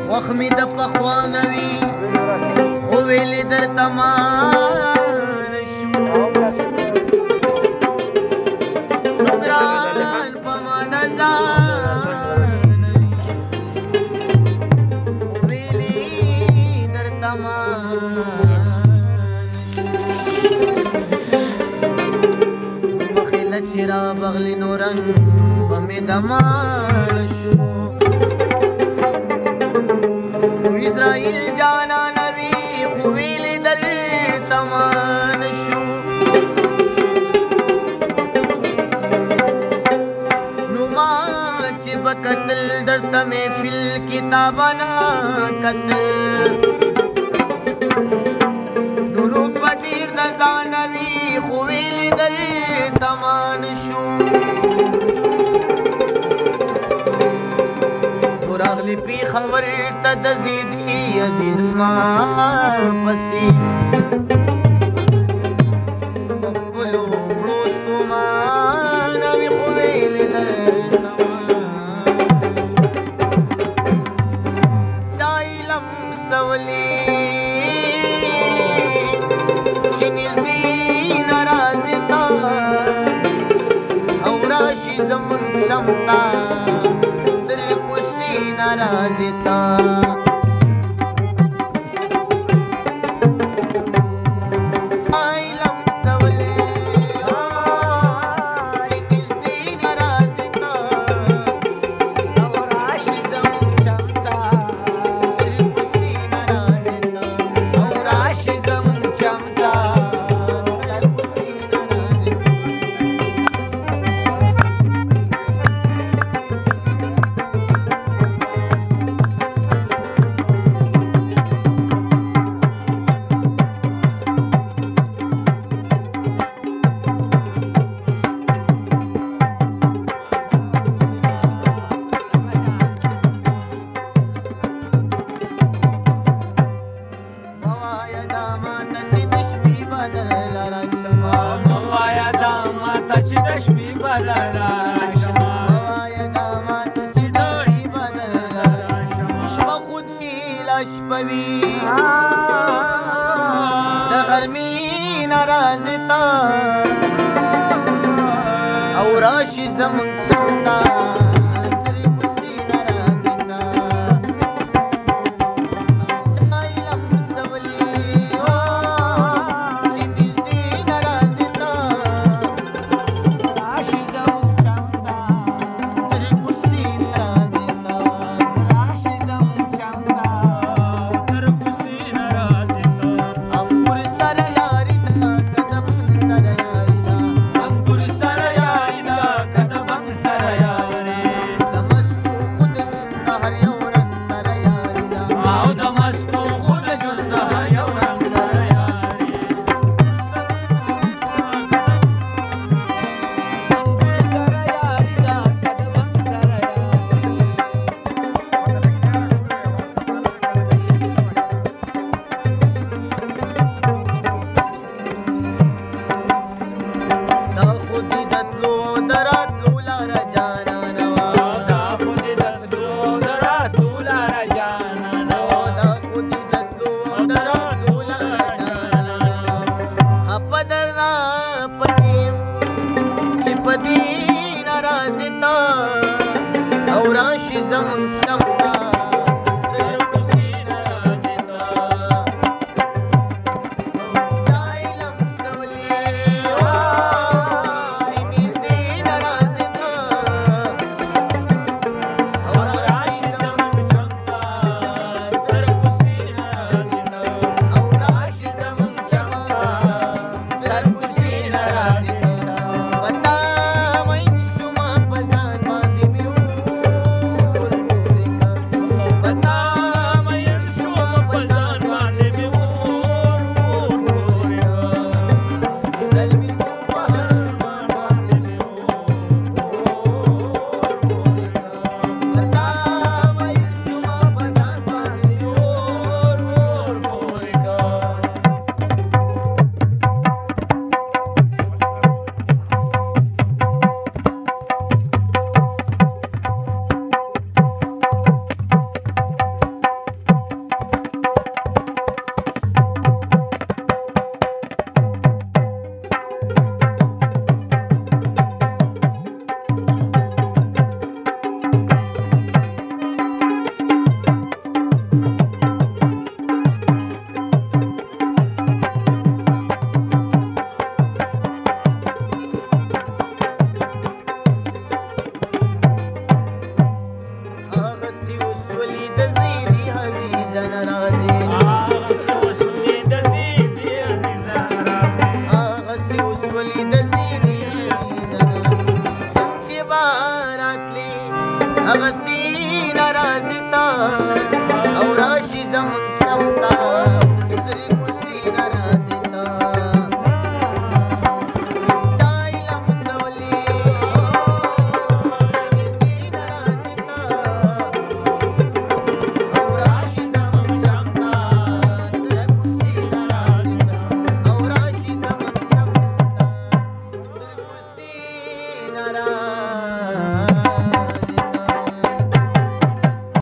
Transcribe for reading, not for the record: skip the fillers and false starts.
وخمی د پخوانوي خو ویلې درته مان شو نو ګران په ما د ځان خو ویلې درته مان شو مخیله چې را بغلي نو رنګ به مې د ماړ شو اسرائیل جانا نبی خویل در تمان شو نما چی بقتل در تمہیں فل کتابانا قتل نروب بدیر دزان نبی خویل در تمان شو راغلی پی خبر تا د زیدی عزیز ما پسی خپلو پروستو ما نوی خویل در سایلم سولی چی نزدی نرازی تا او راشی زمن شمتا ناراضتا آئلم سولے چنزدی ناراضتا اوراشی زمون چمتا کسی ناراضتا اوراشی زمون چمتا کسی ناراضتا شپوی د غرمی ناراضتا او راشي زمون څنګه اغستی ناراضی تا او راشي زمون سمتا تری کوسی ناراضی تا چایلا مسولی ناراضی تا او راشي زمون سمتا تری کوسی ناراضی تا او راشي زمون سمتا تری کوسی ناراضی